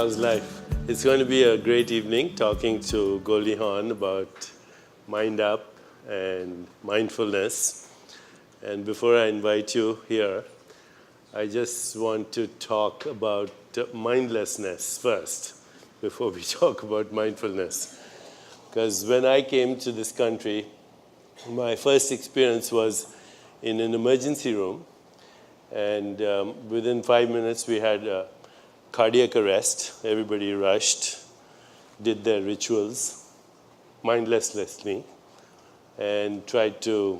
How's life? It's going to be a great evening talking to GOLDIE HAWN about Mind Up and mindfulness. And before I invite you here, I just want to talk about mindlessness first, before we talk about mindfulness. Because when I came to this country, my first experience was in an emergency room. And within 5 minutes, we had a cardiac arrest. Everybody rushed, did their rituals mindlessly, and tried to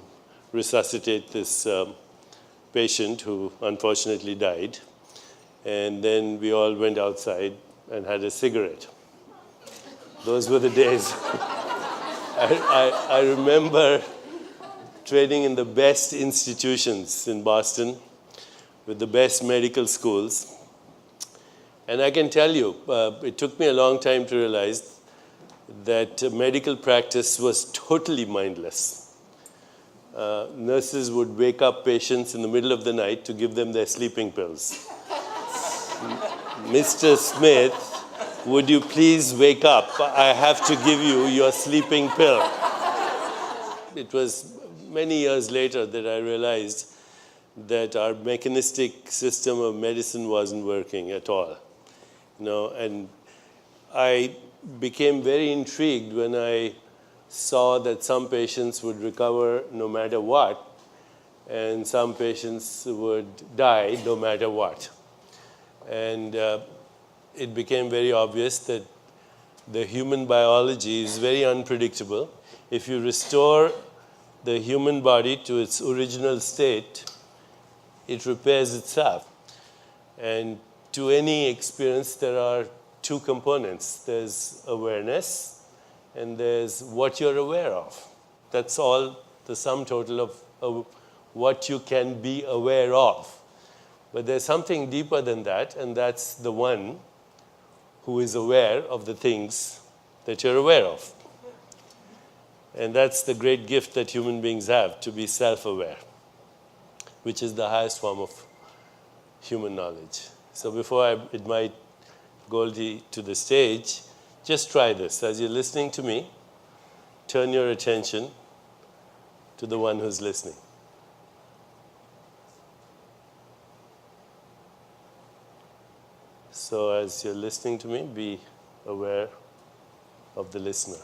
resuscitate this patient who unfortunately died. And then we all went outside and had a cigarette. Those were the days. I remember training in the best institutions in Boston with the best medical schools. And I can tell you, it took me a long time to realize that medical practice was totally mindless. Nurses would wake up patients in the middle of the night to give them their sleeping pills. Mr. Smith, would you please wake up? I have to give you your sleeping pill. It was many years later that I realized that our mechanistic system of medicine wasn't working at all. And I became very intrigued when I saw that some patients would recover no matter what, and some patients would die no matter what. And it became very obvious that the human biology is very unpredictable. If you restore the human body to its original state, it repairs itself. And to any experience, there are two components. There's awareness, and there's what you're aware of. That's all the sum total of what you can be aware of. But there's something deeper than that, and that's the one who is aware of the things that you're aware of. And that's the great gift that human beings have, to be self-aware, which is the highest form of human knowledge. So before I invite GOLDIE to the stage, just try this. As you're listening to me, turn your attention to the one who's listening. So as you're listening to me, be aware of the listener.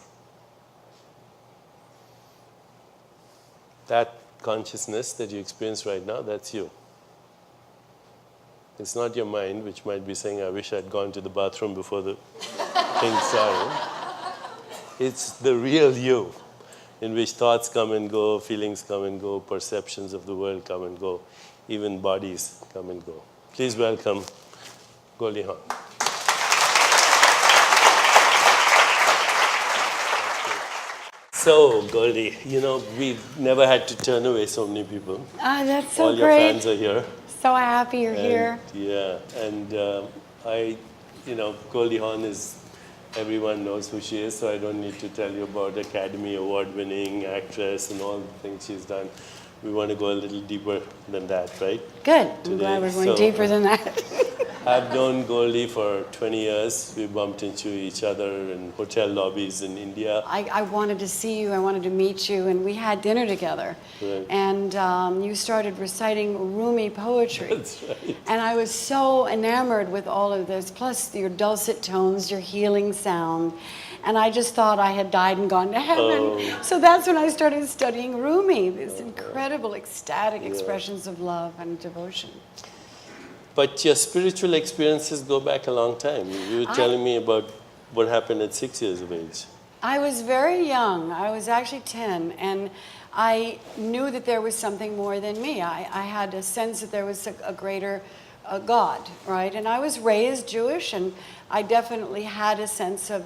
That consciousness that you experience right now, that's you. It's not your mind, which might be saying, I wish I'd gone to the bathroom before the thing started. It's the real you, in which thoughts come and go, feelings come and go, perceptions of the world come and go, even bodies come and go. Please welcome GOLDIE HAWN. So, GOLDIE, we've never had to turn away so many people. That's so All your great. fans are here. So happy you're here. Yeah, and GOLDIE HAWN is, everyone knows who she is, so I don't need to tell you about Academy Award-winning actress and all the things she's done. We want to go a little deeper than that, right? Good. Today. I'm glad we're going deeper than that. I've known GOLDIE for 20 years. We bumped into each other in hotel lobbies in India. I wanted to see you, I wanted to meet you, and we had dinner together. Right. And you started reciting Rumi poetry. That's right. And I was so enamored with all of this, plus your dulcet tones, your healing sound. And I just thought I had died and gone to heaven. Oh. So that's when I started studying Rumi, these incredible ecstatic expressions of love and devotion. But your spiritual experiences go back a long time. You were telling me about what happened at 6 years of age. I was very young. I was actually 10, and I knew that there was something more than me. I had a sense that there was a greater God, right? And I was raised Jewish, and I definitely had a sense of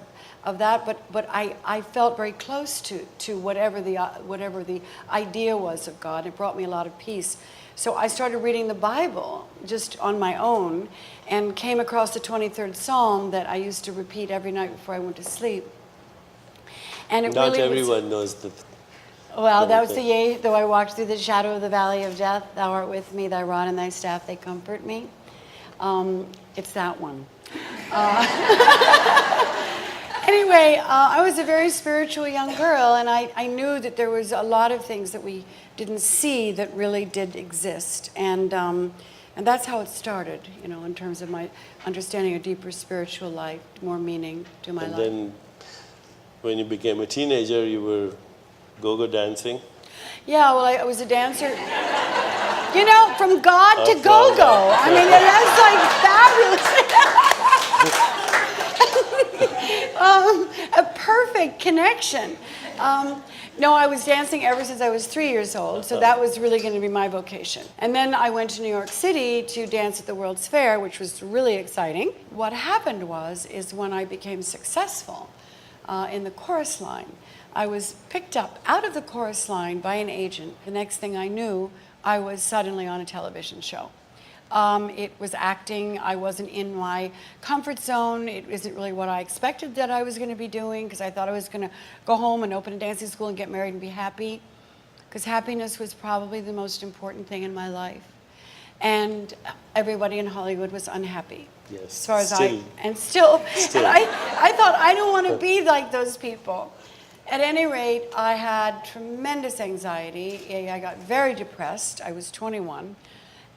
that, but I felt very close to whatever the idea was of God. It brought me a lot of peace. So I started reading the Bible just on my own and came across the 23rd Psalm that I used to repeat every night before I went to sleep. And it Not really everyone knows the Well, that was the yea, though I walked through the shadow of the valley of death, thou art with me, thy rod and thy staff, they comfort me. It's that one. Anyway, I was a very spiritual young girl, and I knew that there was a lot of things that we didn't see that really did exist. And that's how it started, you know, in terms of my understanding a deeper spiritual life, more meaning to my life. And then when you became a teenager, you were go-go dancing. Yeah, well, I was a dancer. You know, from God to go-go. I mean, that's like fabulous. A perfect connection. No, I was dancing ever since I was 3 years old, so that was really going to be my vocation. And then I went to New York City to dance at the World's Fair, which was really exciting. What happened is when I became successful in the chorus line, I was picked up out of the chorus line by an agent. The next thing I knew, I was suddenly on a television show. It was acting. I wasn't in my comfort zone. It isn't really what I expected that I was going to be doing, because I thought I was going to go home and open a dancing school and get married and be happy, because happiness was probably the most important thing in my life. And everybody in Hollywood was unhappy. Yes, as far as still. Still. And I thought, I don't want to be like those people. At any rate, I had tremendous anxiety. I got very depressed. I was 21.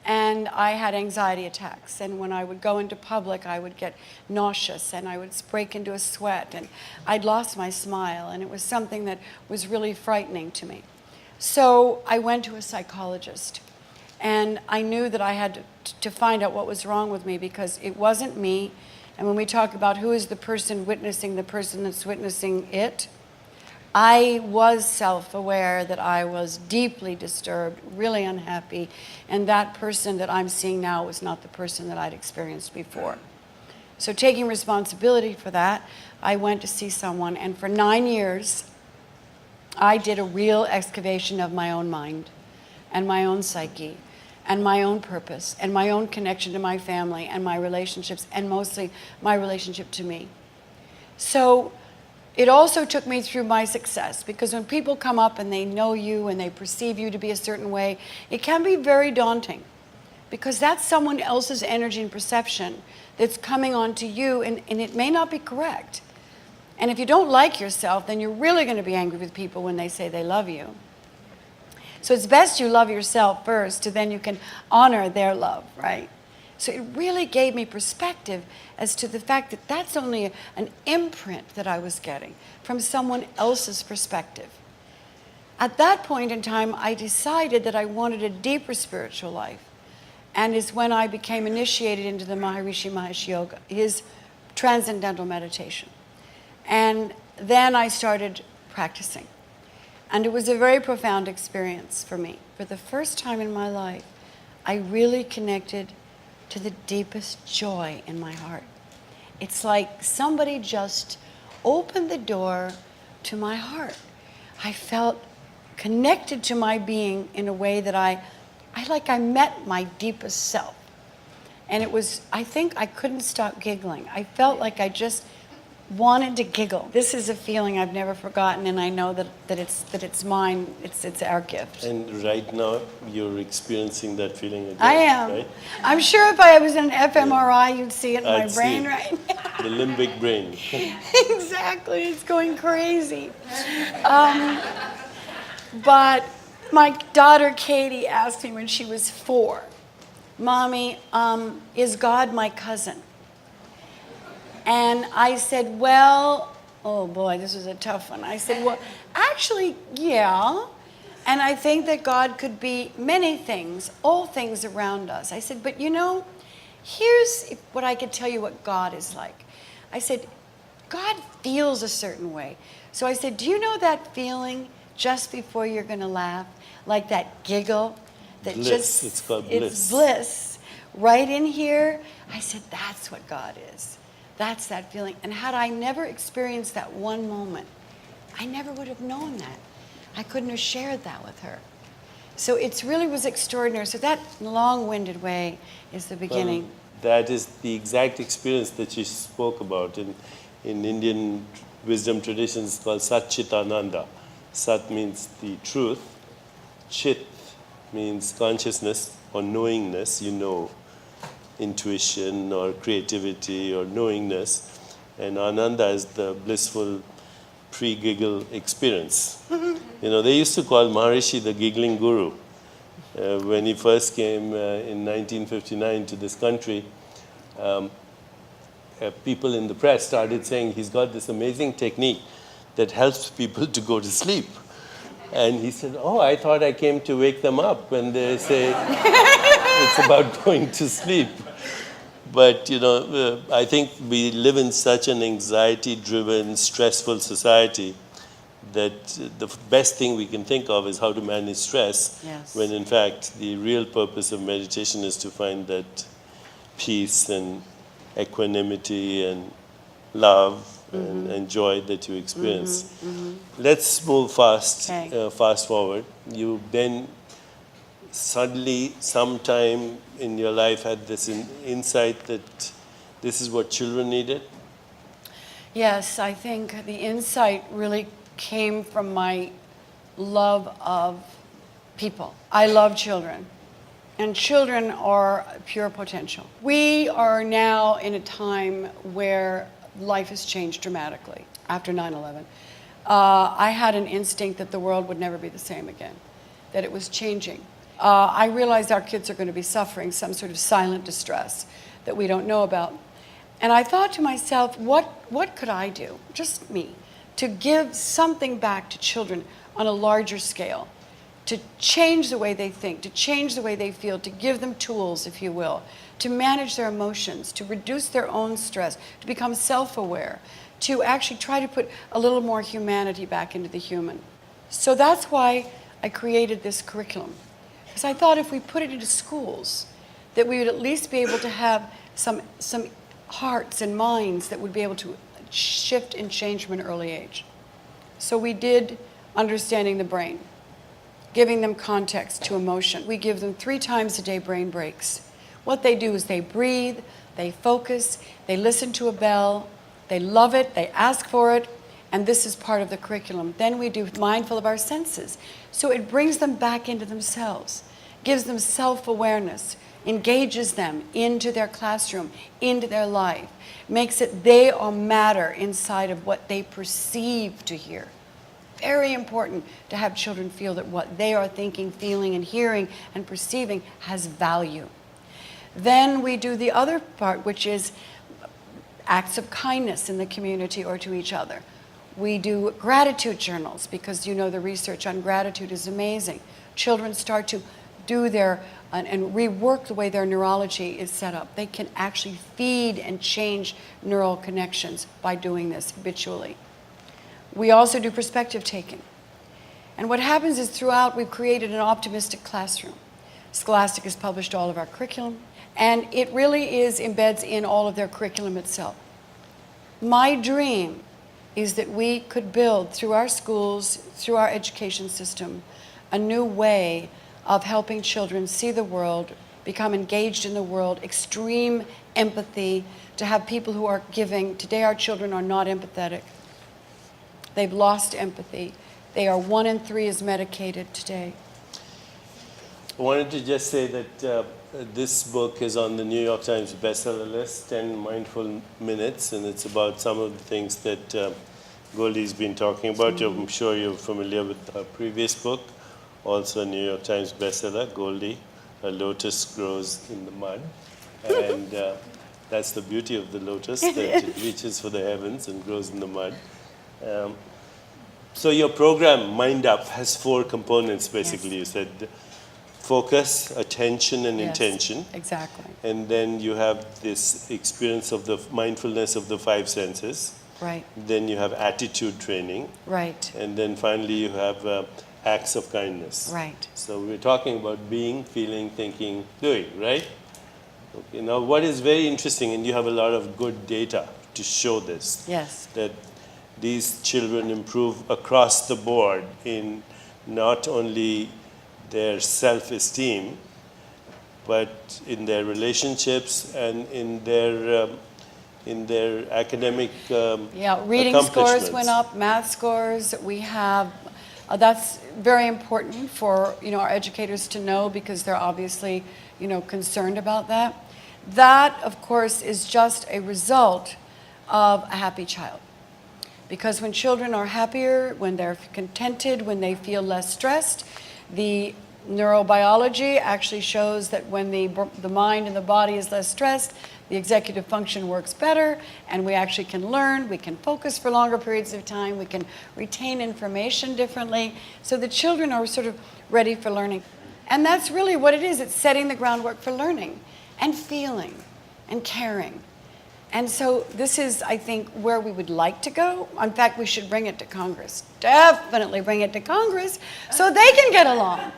And I had anxiety attacks. And when I would go into public, I would get nauseous, and I would break into a sweat, and I'd lost my smile, and it was something that was really frightening to me. So I went to a psychologist, and I knew that I had to find out what was wrong with me, because it wasn't me. And when we talk about who is the person witnessing the person that's witnessing it, I was self-aware that I was deeply disturbed, really unhappy, and that person that I'm seeing now was not the person that I'd experienced before. So taking responsibility for that, I went to see someone, and for 9 years, I did a real excavation of my own mind and my own psyche and my own purpose and my own connection to my family and my relationships, and mostly my relationship to me. So it also took me through my success, because when people come up and they know you and they perceive you to be a certain way, it can be very daunting, because that's someone else's energy and perception that's coming onto you, and it may not be correct. And if you don't like yourself, then you're really going to be angry with people when they say they love you. So it's best you love yourself first, so then you can honor their love, right? So it really gave me perspective as to the fact that that's only an imprint that I was getting from someone else's perspective. At that point in time, I decided that I wanted a deeper spiritual life, and is when I became initiated into the Maharishi Mahesh Yoga, his transcendental meditation. And then I started practicing. And it was a very profound experience for me. For the first time in my life, I really connected to the deepest joy in my heart. It's like somebody just opened the door to my heart. I felt connected to my being in a way that I met my deepest self. And it was, I think I couldn't stop giggling. I felt like I just wanted to giggle. This is a feeling I've never forgotten, and I know that it's mine. It's our gift. And right now, you're experiencing that feeling again. I am. Right? I'm sure if I was in an fMRI, you'd see it in my I'd brain see right now. The limbic brain. Exactly. It's going crazy. But my daughter Katie asked me when she was 4, "Mommy, is God my cousin?" And I said, well, oh boy, this was a tough one. I said, well, actually, yeah. And I think that God could be many things, all things around us. I said, but you know, here's what I could tell you what God is like. I said, God feels a certain way. So I said, do you know that feeling just before you're going to laugh? Like that giggle? That Bliss. It's called bliss. It's bliss. Right in here. I said, that's what God is. That's that feeling. And had I never experienced that one moment, I never would have known that. I couldn't have shared that with her. So it really was extraordinary. So that long-winded way is the beginning. That is the exact experience that you spoke about. In Indian wisdom traditions, it's called Sat Chit Ananda. Sat means the truth. Chit means consciousness or knowingness, you know. intuition or creativity or knowingness. And Ananda is the blissful pre-giggle experience. You know, they used to call Maharishi the giggling guru. When he first came in 1959 to this country, people in the press started saying he's got this amazing technique that helps people to go to sleep. And he said, oh, I thought I came to wake them up when they say it's about going to sleep. But, you know, I think we live in such an anxiety-driven, stressful society that the best thing we can think of is how to manage stress, Yes. when in fact the real purpose of meditation is to find that peace and equanimity and love and joy that you experience. Let's move fast, Okay. fast forward. You then suddenly, sometime in your life, had this insight that this is what children needed? Yes, I think the insight really came from my love of people. I love children, and children are pure potential. We are now in a time where life has changed dramatically after 9/11. I had an instinct that the world would never be the same again, that it was changing. I realized our kids are going to be suffering some sort of silent distress that we don't know about. And I thought to myself, what could I do, just me, to give something back to children on a larger scale, to change the way they think, to change the way they feel, to give them tools, if you will, to manage their emotions, to reduce their own stress, to become self-aware, to actually try to put a little more humanity back into the human. So that's why I created this curriculum. Because I thought if we put it into schools, that we would at least be able to have some hearts and minds that would be able to shift and change from an early age. So we did understanding the brain, giving them context to emotion. We give them 3 times a day brain breaks. What they do is they breathe, they focus, they listen to a bell, they love it, they ask for it, and this is part of the curriculum. Then we do mindful of our senses. So it brings them back into themselves, gives them self-awareness, engages them into their classroom, into their life, makes it they all matter inside of what they perceive to hear. Very important to have children feel that what they are thinking, feeling, and hearing and perceiving has value. Then we do the other part, which is acts of kindness in the community or to each other. We do gratitude journals because you know the research on gratitude is amazing. Children start to do their and rework the way their neurology is set up. They can actually feed and change neural connections by doing this habitually. We also do perspective taking. And what happens is throughout we've created an optimistic classroom. Scholastic has published all of our curriculum, and it really embeds in all of their curriculum itself. My dream is that we could build through our schools, through our education system, a new way of helping children see the world, become engaged in the world, extreme empathy, to have people who are giving. Today our children are not empathetic. They've lost empathy. They are 1 in 3 is medicated today. I wanted to just say that this book is on the New York Times bestseller list, 10 Mindful Minutes, and it's about some of the things that Goldie's been talking about. I'm sure you're familiar with her previous book, also a New York Times bestseller, Goldie, A Lotus Grows in the Mud. And that's the beauty of the lotus, that it reaches for the heavens and grows in the mud. So your program, Mind Up, has 4 components, basically. Yes. You said focus, attention, and intention. Exactly. And then you have this experience of the mindfulness of the 5 senses. Right. Then you have attitude training. Right. And then finally you have acts of kindness. Right. So we're talking about being, feeling, thinking, doing, right? Okay. Now what is very interesting, and you have a lot of good data to show this, Yes. that these children improve across the board in not only their self-esteem, but in their relationships and in their academic reading scores went up, math scores. We have that's very important for our educators to know, because they're obviously concerned about that. That, of course, is just a result of a happy child. Because when children are happier, when they're contented, when they feel less stressed, the neurobiology actually shows that when the mind and the body is less stressed, the executive function works better, and we actually can learn, we can focus for longer periods of time, we can retain information differently. So the children are sort of ready for learning. And that's really what it is. It's setting the groundwork for learning and feeling and caring. And so this is, I think, where we would like to go. In fact, we should bring it to Congress. Definitely bring it to Congress so they can get along.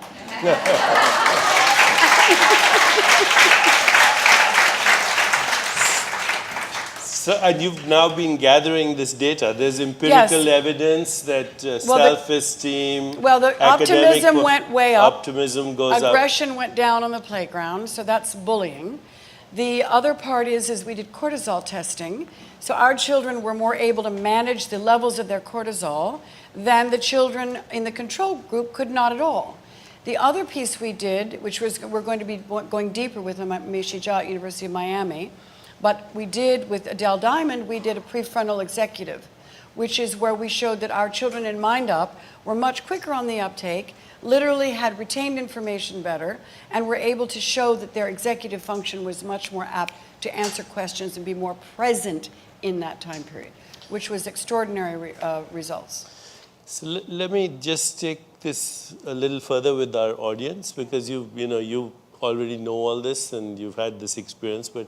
So, and you've now been gathering this data. There's empirical evidence that self-esteem, the optimism went way up. Optimism goes up. Aggression went down on the playground, so that's bullying. The other part is we did cortisol testing. So our children were more able to manage the levels of their cortisol than the children in the control group could not at all. The other piece we did, which was we're going to be going deeper with them at Mishi Jha at University of Miami, but we did with Adele Diamond, we did a prefrontal executive, which is where we showed that our children in Mind Up were much quicker on the uptake, literally had retained information better, and were able to show that their executive function was much more apt to answer questions and be more present in that time period, which was extraordinary results. So let me just take this a little further with our audience, because you already know all this and you've had this experience, but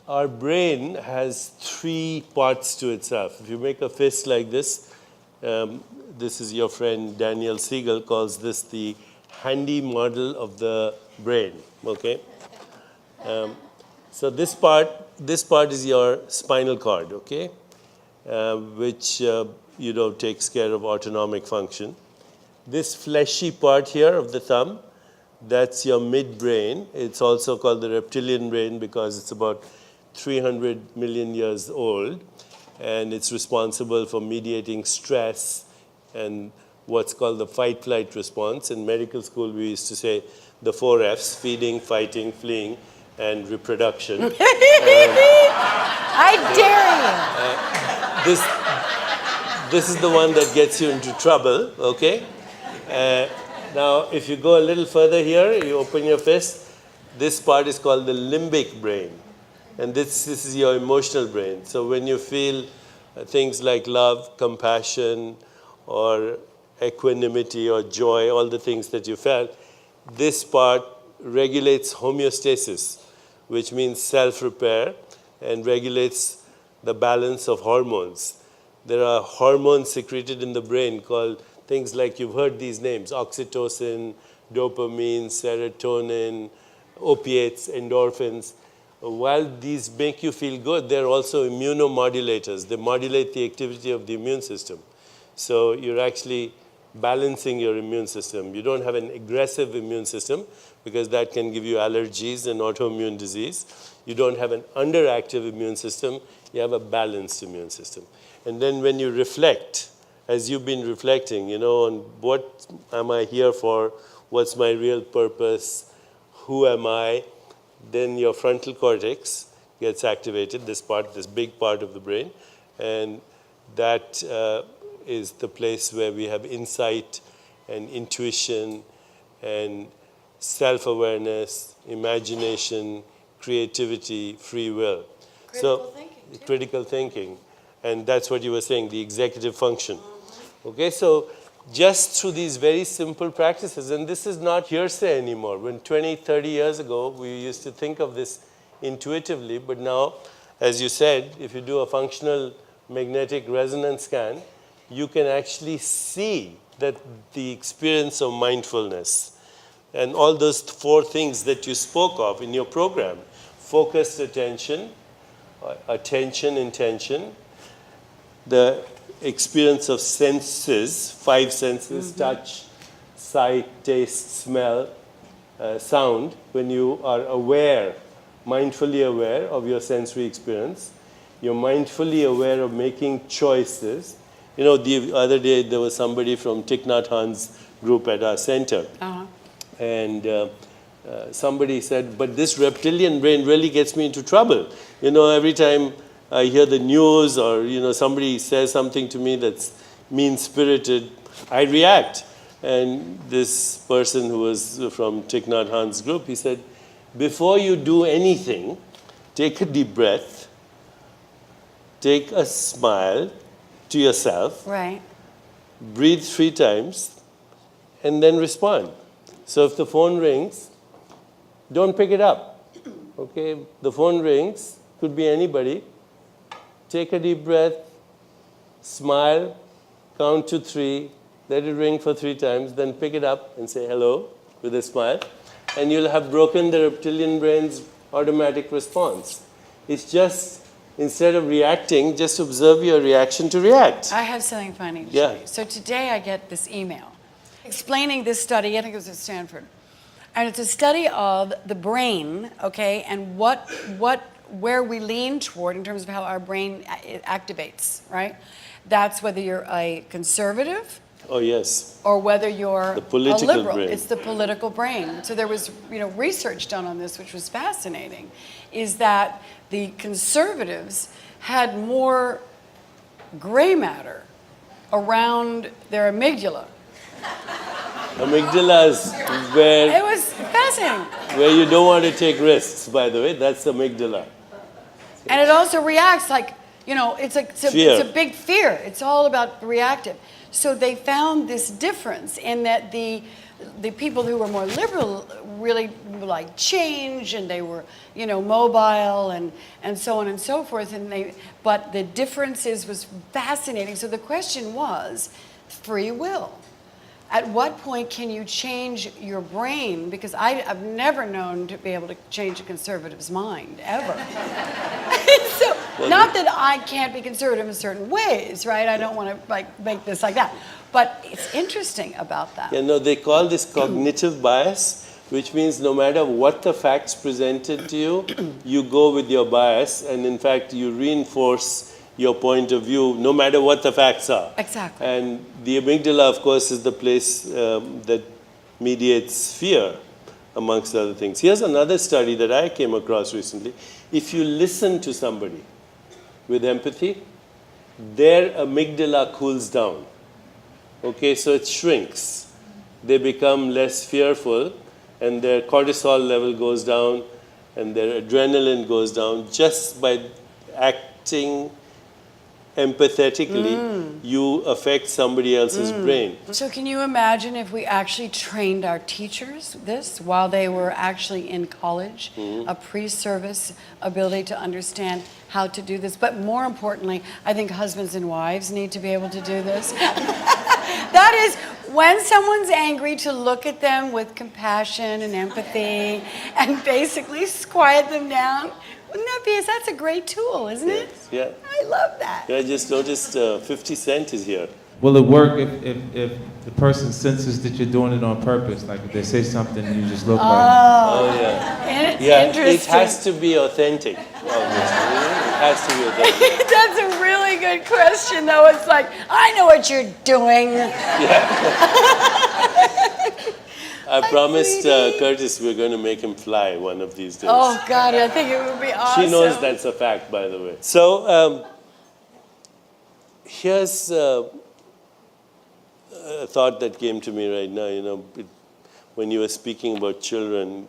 our brain has 3 parts to itself. If you make a fist like this, this is your friend Daniel Siegel calls this the handy model of the brain, okay? So this part is your spinal cord, okay? Which, takes care of autonomic function. This fleshy part here of the thumb, that's your midbrain. It's also called the reptilian brain because it's about 300 million years old, and it's responsible for mediating stress and what's called the fight-flight response. In medical school, we used to say the 4 Fs, feeding, fighting, fleeing, and reproduction. I dare you. This is the one that gets you into trouble, okay? Now, if you go a little further here, you open your fist, this part is called the limbic brain. And this is your emotional brain. So when you feel things like love, compassion, or equanimity, or joy, all the things that you felt, this part regulates homeostasis, which means self-repair, and regulates the balance of hormones. There are hormones secreted in the brain called things like, you've heard these names, oxytocin, dopamine, serotonin, opiates, endorphins. While these make you feel good, they're also immunomodulators. They modulate the activity of the immune system. So you're actually balancing your immune system. You don't have an aggressive immune system because that can give you allergies and autoimmune disease. You don't have an underactive immune system. You have a balanced immune system. And then when you reflect, as you've been reflecting, on what am I here for, what's my real purpose, who am I, then your frontal cortex gets activated, this big part of the brain, and that is the place where we have insight and intuition and self-awareness, imagination, creativity, free will. Critical thinking. And that's what you were saying, the executive function. Okay, so just through these very simple practices, and this is not hearsay anymore. When 20, 30 years ago, we used to think of this intuitively, but now, as you said, if you do a functional magnetic resonance scan, you can actually see that the experience of mindfulness and all those 4 things that you spoke of in your program, focused attention, intention, the experience of senses, 5 senses, touch, sight, taste, smell, sound, when you are aware, mindfully aware of your sensory experience, you're mindfully aware of making choices. The other day there was somebody from Thich Nhat Hanh's group at our center. And somebody said, but this reptilian brain really gets me into trouble. You know, every time I hear the news or, you know, somebody says something to me that's mean-spirited, I react. And this person who was from Thich Nhat Hanh's group, he said, before you do anything, take a deep breath, take a smile to yourself, Right. breathe 3 times, and then respond. So if the phone rings, don't pick it up. Okay, the phone rings, could be anybody. Take a deep breath, smile, count to 3, let it ring for 3 times, then pick it up and say hello with a smile, and you'll have broken the reptilian brain's automatic response. It's just, instead of reacting, just observe your reaction to react. I have something funny to Yeah. show you. So today I get this email explaining this study, I think it was at Stanford. And it's a study of the brain, okay, and where we lean toward in terms of how our brain activates, right? That's whether you're a conservative Oh, yes. or whether you're The political a liberal. brain. It's the political brain. So there was, research done on this, which was fascinating, is that the conservatives had more gray matter around their amygdala. Amygdala is where, It was fascinating. where you don't want to take risks, by the way. That's amygdala. And it also reacts like, it's Fear. a big fear. It's all about reactive. So they found this difference in that the people who were more liberal really like change, and they were, mobile and so on and so forth. But the differences was fascinating. So the question was free will. At what point can you change your brain? Because I've never known to be able to change a conservative's mind, ever. So, not that I can't be conservative in certain ways, right? I don't want to make this like that. But it's interesting about that. Yeah, no, they call this cognitive bias, which means no matter what the facts presented to you, you go with your bias, and in fact, you reinforce your point of view, no matter what the facts are. Exactly. And the amygdala, of course, is the place that mediates fear, amongst other things. Here's another study that I came across recently. If you listen to somebody with empathy, their amygdala cools down. Okay, so it shrinks. They become less fearful, and their cortisol level goes down, and their adrenaline goes down just by acting empathetically. You affect somebody else's brain. So can you imagine if we actually trained our teachers this while they were actually in college, a pre-service ability to understand how to do this? But more importantly, I think husbands and wives need to be able to do this. That is, when someone's angry, to look at them with compassion and empathy and basically quiet them down. Wouldn't that be, that's a great tool, isn't it? Yeah. I love that. Yeah, I just noticed 50 Cent is here. Will it work if the person senses that you're doing it on purpose? Like if they say something and you just look like, Oh, yeah. Yeah, it Interesting. has to be authentic, obviously. It has to be authentic. That's a really good question, though. It's like, I know what you're doing. I promised sweetie. Curtis we're going to make him fly one of these days. Oh, God, I think it would be awesome. She knows that's a fact, by the way. So here's a thought that came to me right now. When you were speaking about children,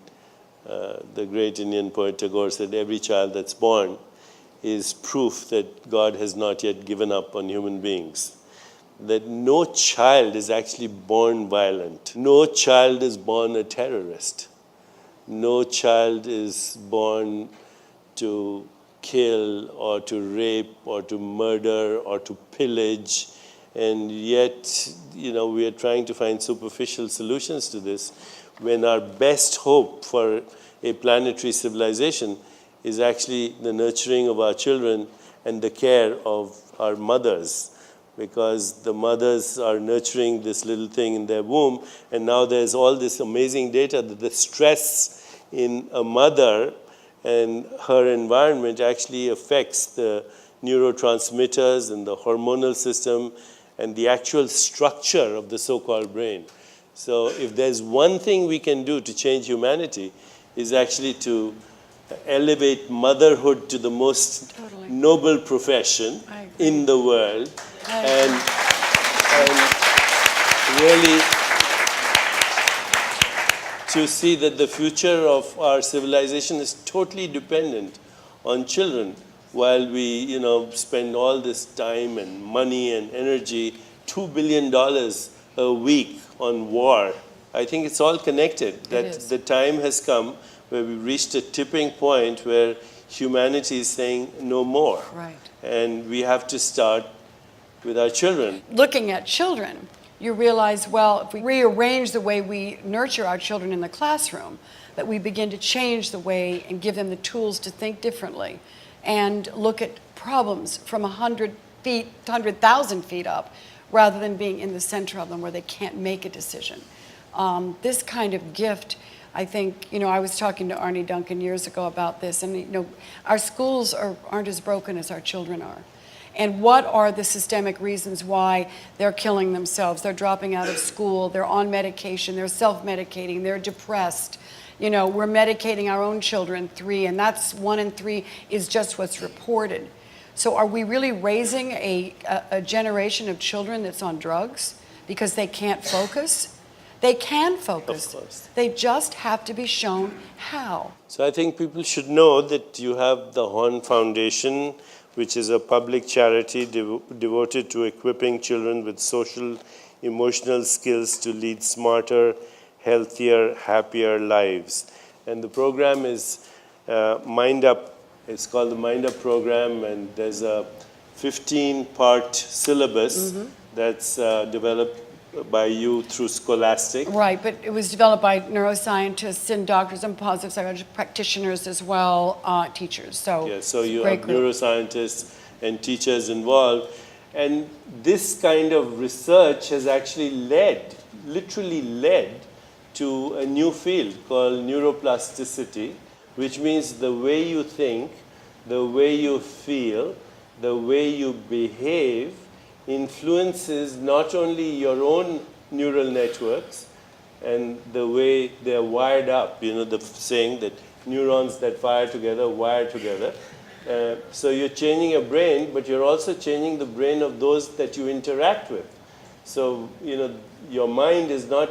the great Indian poet Tagore said, every child that's born is proof that God has not yet given up on human beings. That no child is actually born violent. No child is born a terrorist. No child is born to kill or to rape or to murder or to pillage. And yet, we are trying to find superficial solutions to this when our best hope for a planetary civilization is actually the nurturing of our children and the care of our mothers. Because the mothers are nurturing this little thing in their womb, and now there's all this amazing data that the stress in a mother and her environment actually affects the neurotransmitters and the hormonal system and the actual structure of the so-called brain. So if there's one thing we can do to change humanity, is actually to elevate motherhood to the most Totally. noble profession I agree. in the world, I and really to see that the future of our civilization is totally dependent on children, while we, spend all this time and money and energy, $2 billion a week on war. I think it's all connected. That is. the time has come where we've reached a tipping point where humanity is saying no more. Right. And we have to start with our children. Looking at children, you realize, well, if we rearrange the way we nurture our children in the classroom, that we begin to change the way and give them the tools to think differently and look at problems from 100 feet, 100,000 feet up, rather than being in the center of them where they can't make a decision. This kind of gift, I think, I was talking to Arnie Duncan years ago about this, and our schools aren't as broken as our children are. And what are the systemic reasons why they're killing themselves? They're dropping out of school, they're on medication, they're self-medicating, they're depressed. We're medicating our own children, 3, and that's 1 in 3 is just what's reported. So are we really raising a generation of children that's on drugs because they can't focus? They can focus. Of course. They just have to be shown how. So I think people should know that you have the HAWN Foundation, which is a public charity devoted to equipping children with social, emotional skills to lead smarter, healthier, happier lives. And the program is Mind Up. It's called the Mind Up program, and there's a 15-part syllabus that's developed by you through Scholastic. Right, but it was developed by neuroscientists and doctors and positive psychology practitioners as well, teachers. So, Yeah, so you great have group. neuroscientists and teachers involved. And this kind of research has actually literally led to a new field called neuroplasticity, which means the way you think, the way you feel, the way you behave influences not only your own neural networks and the way they're wired up, the saying that neurons that fire together wire together. So you're changing your brain, but you're also changing the brain of those that you interact with. So, your mind is not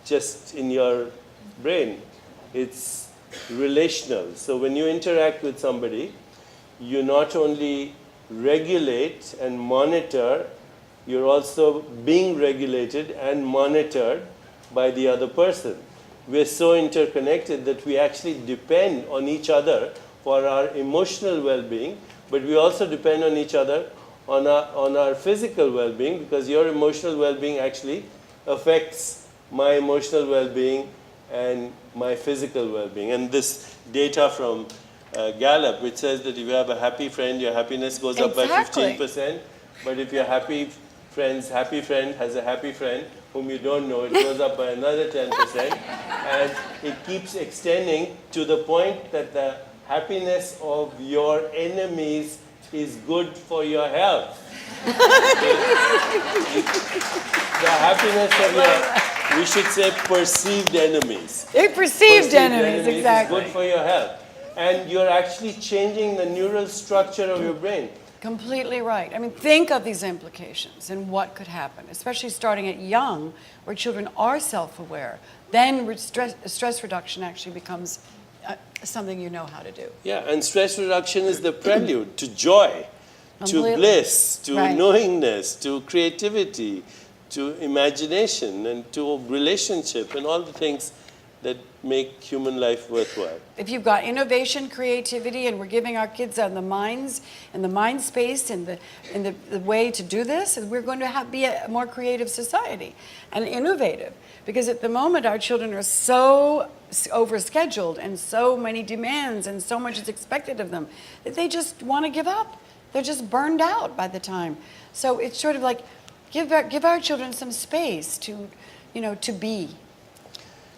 just in your brain, it's relational. So when you interact with somebody, you not only regulate and monitor, you're also being regulated and monitored by the other person. We're so interconnected that we actually depend on each other for our emotional well-being, but we also depend on each other on our physical well-being, because your emotional well-being actually affects my emotional well-being and my physical well-being. And this data from Gallup, which says that if you have a happy friend, your happiness goes up by Exactly. 15%. But if your happy friend has a happy friend whom you don't know, it goes up by another 10%. And it keeps extending to the point that the happiness of your enemies is good for your health. The happiness of your, we should say, perceived enemies. They're perceived enemies, exactly. Is good for your health. And you're actually changing the neural structure of your brain. Completely right. I mean, think of these implications and what could happen, especially starting at young, where children are self-aware. Then stress reduction actually becomes something you know how to do. Yeah, and stress reduction is the prelude to joy, to Completely. bliss, to Right. knowingness, to creativity, to imagination, and to relationship, and all the things that make human life worthwhile. If you've got innovation, creativity, and we're giving our kids the minds and the mind space and the way to do this, we're going to be a more creative society and innovative. Because at the moment, our children are so overscheduled and so many demands and so much is expected of them that they just want to give up. They're just burned out by the time. So it's sort of like give our children some space to be.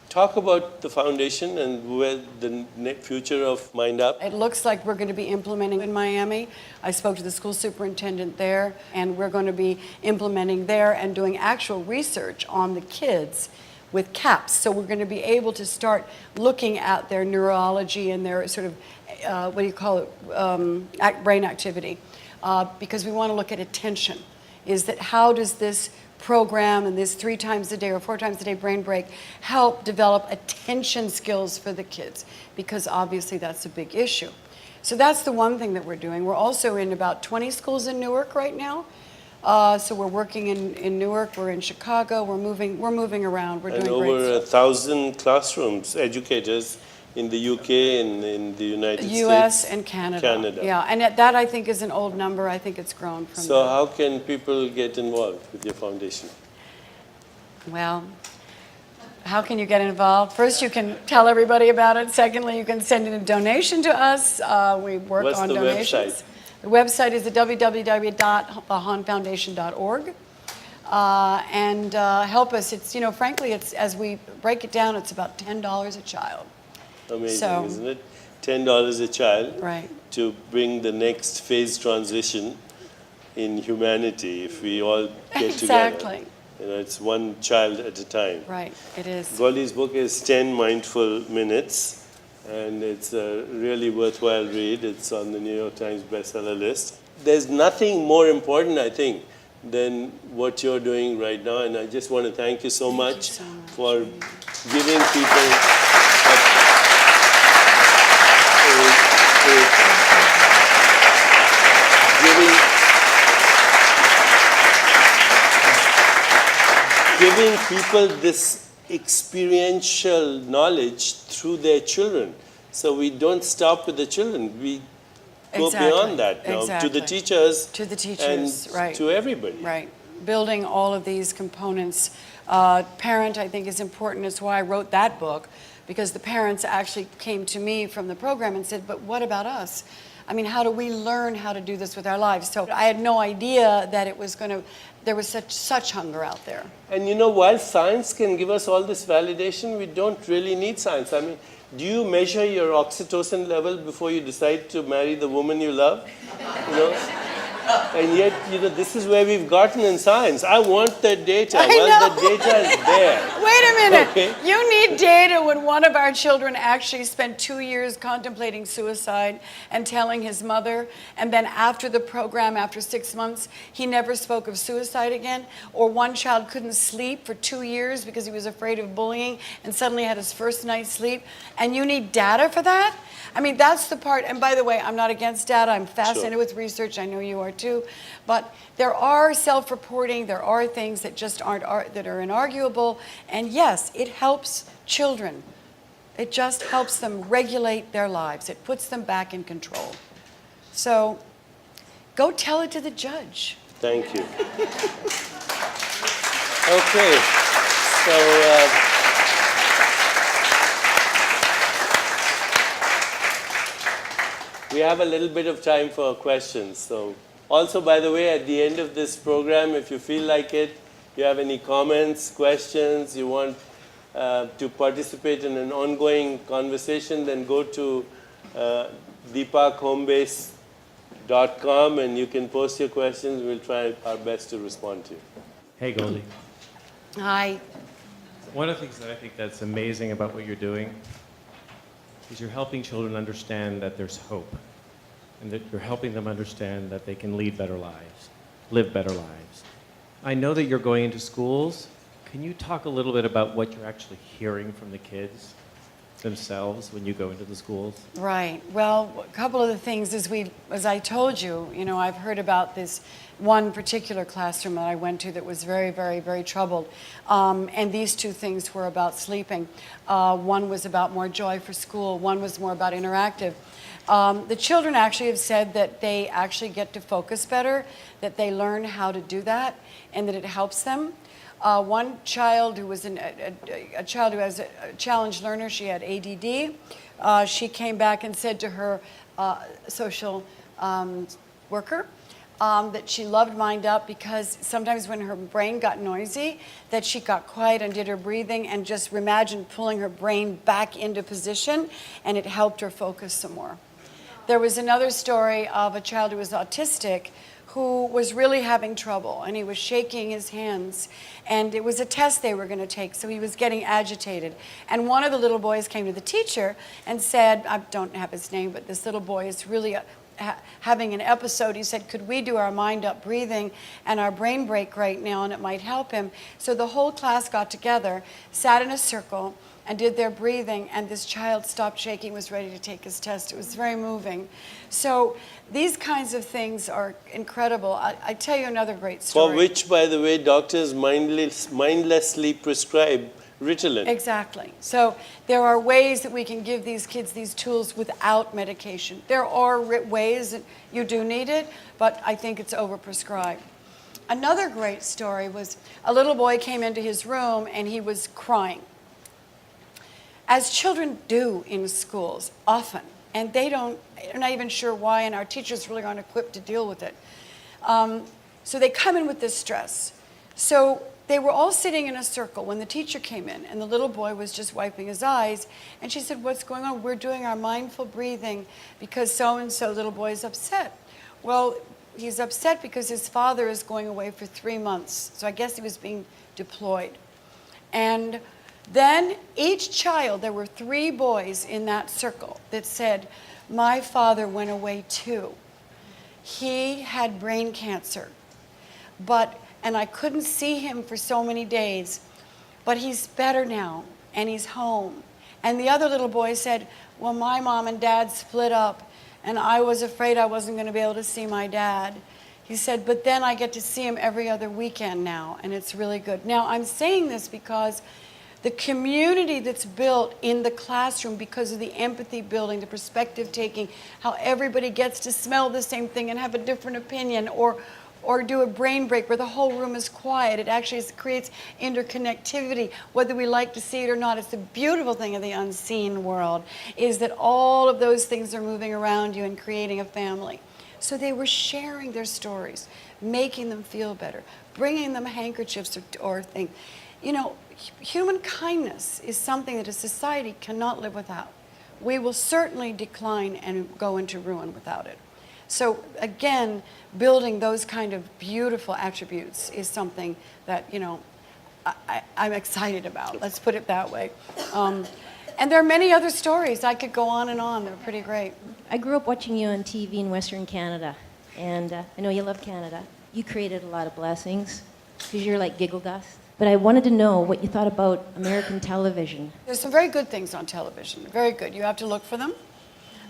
Talk about the foundation and where the future of Mind Up. It looks like we're going to be implementing in Miami. I spoke to the school superintendent there, and we're going to be implementing there and doing actual research on the kids with CAPS. So we're going to be able to start looking at their neurology and their sort of, what do you call it, brain activity. Because we want to look at attention. Is that how does this program and this 3 times a day or 4 times a day brain break help develop attention skills for the kids? Because obviously that's a big issue. So that's the one thing that we're doing. We're also in about 20 schools in Newark right now. So we're working in Newark, we're in Chicago, we're moving around, we're doing and great over stuff. 1,000 classrooms, educators in the UK and in the United States. US and Canada. Yeah, and that I think is an old number. I think it's grown from So there. how can people get involved with your foundation? Well, how can you get involved? First, you can tell everybody about it. Secondly, you can send in a donation to us. We work What's on the donations. website? The website is www.hawnfoundation.org. And help us. It's, you know, frankly, it's, as we break it down, it's about $10 a child. Amazing, So- isn't it? $10 a child Right. to bring the next phase transition in humanity if we all get together. Exactly. You know, it's one child at a time. Right, it is. Goldie's book is 10 Mindful Minutes, and it's a really worthwhile read. It's on the New York Times bestseller list. There's nothing more important, I think, than what you're doing right now, and I just want to thank you so much so much. for giving people giving people this experiential knowledge through their children. So we don't stop with the children. We go Exactly, beyond that now to the exactly. teachers, To the teachers, and right. to everybody. Right. Building all of these components. Parent, I think, is important. That's why I wrote that book, because the parents actually came to me from the program and said, but what about us? I mean, how do we learn how to do this with our lives? So I had no idea that it was going to, there was such hunger out there. And you know, while science can give us all this validation, we don't really need science. I mean, do you measure your oxytocin level before you decide to marry the woman you love? You know? And yet, you know, this is where we've gotten in science. I want the data. Well, the data is there. Wait a minute. Okay. You need data when one of our children actually spent 2 years contemplating suicide and telling his mother, and then after the program, after 6 months, he never spoke of suicide again. Or one child couldn't sleep for 2 years because he was afraid of bullying and suddenly had his first night's sleep. And you need data for that? I mean, that's the part, and by the way, I'm not against data. I'm fascinated with research. I know you are too. But there are self-reporting, there are things that just that are inarguable. And yes, it helps children. It just helps them regulate their lives. It puts them back in control. So go tell it to the judge. Thank you. Okay, so we have a little bit of time for questions. So also, by the way, at the end of this program, if you feel like it, you have any comments, questions, you want to participate in an ongoing conversation, then go to DEEPAKHomebase.com and you can post your questions. We'll try our best to respond to you. Hey, Goldie. Hi. One of the things that I think that's amazing about what you're doing is you're helping children understand that there's hope, and that you're helping them understand that they can lead better lives, live better lives. I know that you're going into schools. Can you talk a little bit about what you're actually hearing from the kids themselves when you go into the schools? Right. Well, a couple of the things is as I told you, you know, I've heard about this one particular classroom that I went to that was very, very, very troubled. And these two things were about sleeping. One was about more joy for school. One was more about interactive. The children actually have said that they actually get to focus better, that they learn how to do that, and that it helps them. One child who was a child who has a challenged learner, she had ADD. She came back and said to her social worker that she loved Mind Up because sometimes when her brain got noisy, that she got quiet and did her breathing and just imagined pulling her brain back into position, and it helped her focus some more. There was another story of a child who was autistic who was really having trouble, and he was shaking his hands, and it was a test they were going to take, so he was getting agitated. And one of the little boys came to the teacher and said, I don't have his name, but this little boy is really having an episode. He said, could we do our mind up breathing and our brain break right now, and it might help him. So the whole class got together, sat in a circle, and did their breathing, and this child stopped shaking, was ready to take his test. It was very moving. So these kinds of things are incredible. I tell you another great story. For which, by the way, doctors mindlessly prescribe Ritalin. Exactly. So there are ways that we can give these kids these tools without medication. There are ways that you do need it, but I think it's overprescribed. Another great story was a little boy came into his room and he was crying, as children do in schools often, and they're not even sure why, and our teachers really aren't equipped to deal with it. So they come in with this stress. So they were all sitting in a circle when the teacher came in, and the little boy was just wiping his eyes, and she said, what's going on? We're doing our mindful breathing because so-and-so little boy is upset. Well, he's upset because his father is going away for 3 months, so I guess he was being deployed. And then each child, there were 3 boys in that circle that said, my father went away too. He had brain cancer, and I couldn't see him for so many days, but he's better now, and he's home. And the other little boy said, well, my mom and dad split up, and I was afraid I wasn't going to be able to see my dad. He said, but then I get to see him every other weekend now, and it's really good. Now, I'm saying this because the community that's built in the classroom because of the empathy building, the perspective taking, how everybody gets to smell the same thing and have a different opinion, or do a brain break where the whole room is quiet. It actually creates interconnectivity, whether we like to see it or not. It's the beautiful thing of the unseen world, is that all of those things are moving around you and creating a family. So they were sharing their stories, making them feel better, bringing them handkerchiefs or things. You know, human kindness is something that a society cannot live without. We will certainly decline and go into ruin without it. So again, building those kind of beautiful attributes is something that, you know, I'm excited about. Let's put it that way. And there are many other stories. I could go on and on. They're pretty great. I grew up watching you on TV in Western Canada, and I know you love Canada. You created a lot of blessings because you're like giggle dust. But I wanted to know what you thought about American television. There's some very good things on television, very good. You have to look for them.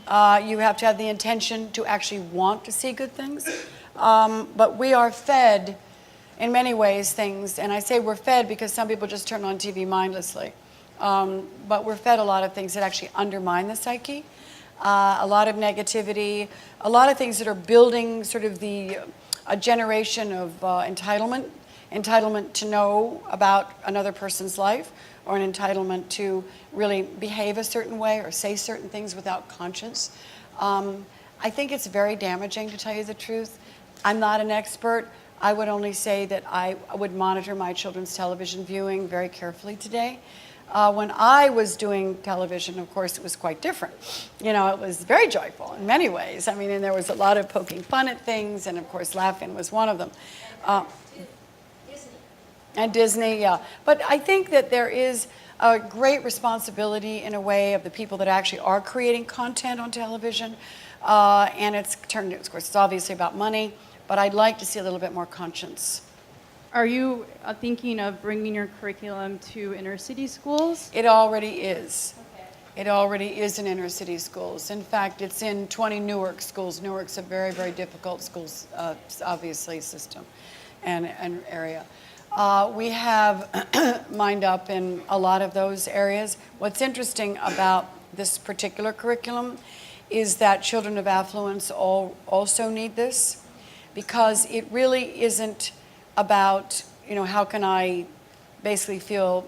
You have to have the intention to actually want to see good things. But we are fed, in many ways, things, and I say we're fed because some people just turn on TV mindlessly. But we're fed a lot of things that actually undermine the psyche, a lot of negativity, a lot of things that are building sort of a generation of entitlement to know about another person's life, or an entitlement to really behave a certain way or say certain things without conscience. I think it's very damaging, to tell you the truth. I'm not an expert. I would only say that I would monitor my children's television viewing very carefully today. When I was doing television, of course, it was quite different. You know, it was very joyful in many ways. I mean, and there was a lot of poking fun at things, and of course, laughing was one of them. And Disney, yeah. But I think that there is a great responsibility, in a way, of the people that actually are creating content on television. And it's turned, of course, it's obviously about money, but I'd like to see a little bit more conscience. Are you thinking of bringing your curriculum to inner city schools? It already is. Okay. It already is in inner city schools. In fact, it's in 20 Newark schools. Newark's a very, very difficult schools, obviously, system and area. We have Mind Up in a lot of those areas. What's interesting about this particular curriculum is that children of affluence also need this, because it really isn't about, you know, how can I basically feel,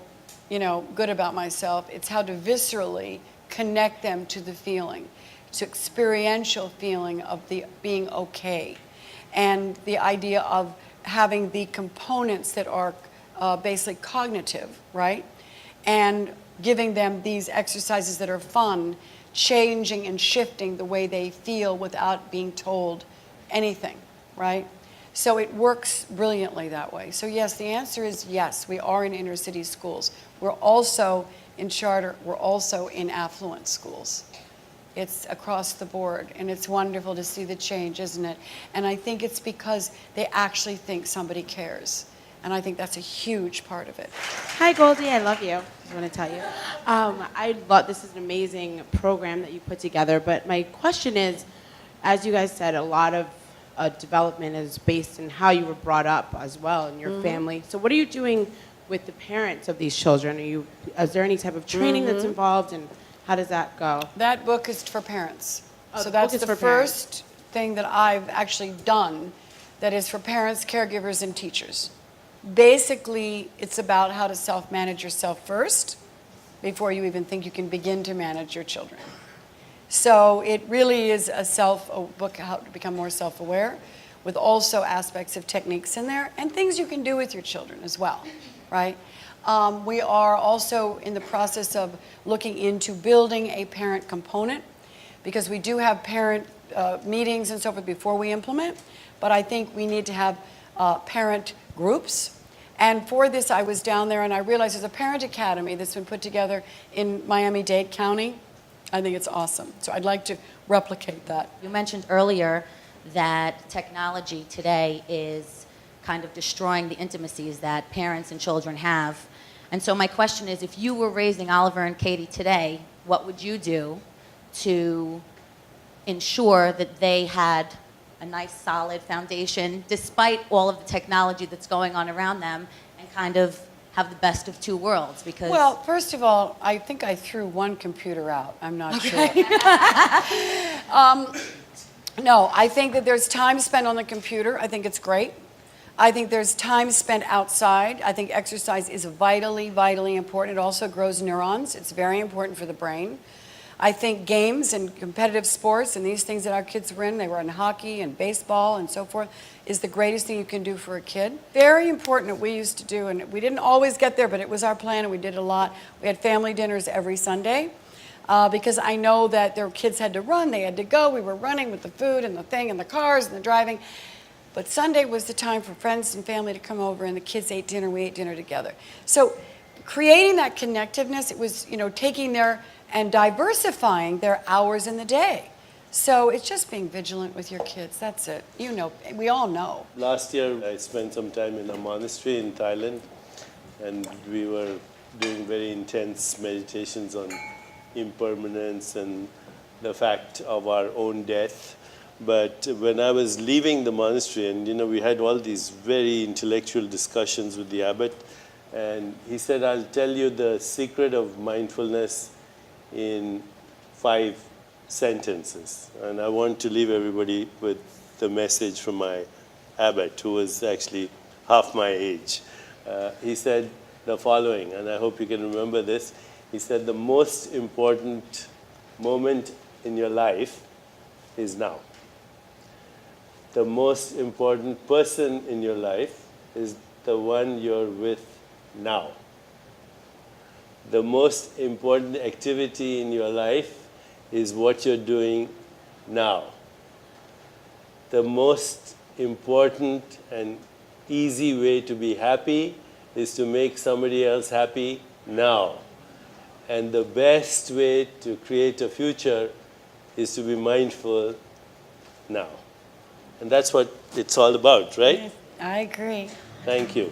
you know, good about myself. It's how to viscerally connect them to the feeling, to experiential feeling of the being okay, and the idea of having the components that are basically cognitive, right? And giving them these exercises that are fun, changing and shifting the way they feel without being told anything, right? So it works brilliantly that way. So yes, the answer is yes, we are in inner city schools. We're also in charter, we're also in affluent schools. It's across the board, and it's wonderful to see the change, isn't it? And I think it's because they actually think somebody cares. And I think that's a huge part of it. Hi, Goldie. I love you. Just want to tell you. I love this is an amazing program that you put together. But my question is, as you guys said, a lot of development is based on how you were brought up as well in your family. So what are you doing with the parents of these children? Is there any type of training that's involved, and how does that go? That book is for parents. Oh, So the book that's is the for parents. first thing that I've actually done that is for parents, caregivers, and teachers. Basically, it's about how to self-manage yourself first before you even think you can begin to manage your children. So it really is a book how to become more self-aware, with also aspects of techniques in there and things you can do with your children as well, right? We are also in the process of looking into building a parent component, because we do have parent meetings and so forth before we implement, but I think we need to have parent groups. And for this, I was down there and I realized there's a parent academy that's been put together in Miami-Dade County. I think it's awesome. So I'd like to replicate that. You mentioned earlier that technology today is kind of destroying the intimacies that parents and children have. And so my question is, if you were raising Oliver and Katie today, what would you do to ensure that they had a nice solid foundation despite all of the technology that's going on around them, and kind of have the best of two worlds? Because Well, first of all, I think I threw one computer out. I'm not sure. No, I think that there's time spent on the computer. I think it's great. I think there's time spent outside. I think exercise is vitally, vitally important. It also grows neurons. It's very important for the brain. I think games and competitive sports and these things that our kids were in, they were in hockey and baseball and so forth, is the greatest thing you can do for a kid. Very important that we used to do, and we didn't always get there, but it was our plan and we did a lot. We had family dinners every Sunday. Because I know that their kids had to run, they had to go, we were running with the food and the thing and the cars and the driving. But Sunday was the time for friends and family to come over, and the kids ate dinner, we ate dinner together. So creating that connectiveness, it was, taking their and diversifying their hours in the day. So it's just being vigilant with your kids, that's it. We all know. Last year, I spent some time in a monastery in Thailand, and we were doing very intense meditations on impermanence and the fact of our own death. But when I was leaving the monastery, and we had all these very intellectual discussions with the abbot, and he said, I'll tell you the secret of mindfulness in 5 sentences. And I want to leave everybody with the message from my abbot, who was actually half my age. He said the following, and I hope you can remember this. He said, the most important moment in your life is now. The most important person in your life is the one you're with now. The most important activity in your life is what you're doing now. The most important and easy way to be happy is to make somebody else happy now. And the best way to create a future is to be mindful now. And that's what it's all about, right? I agree. Thank you.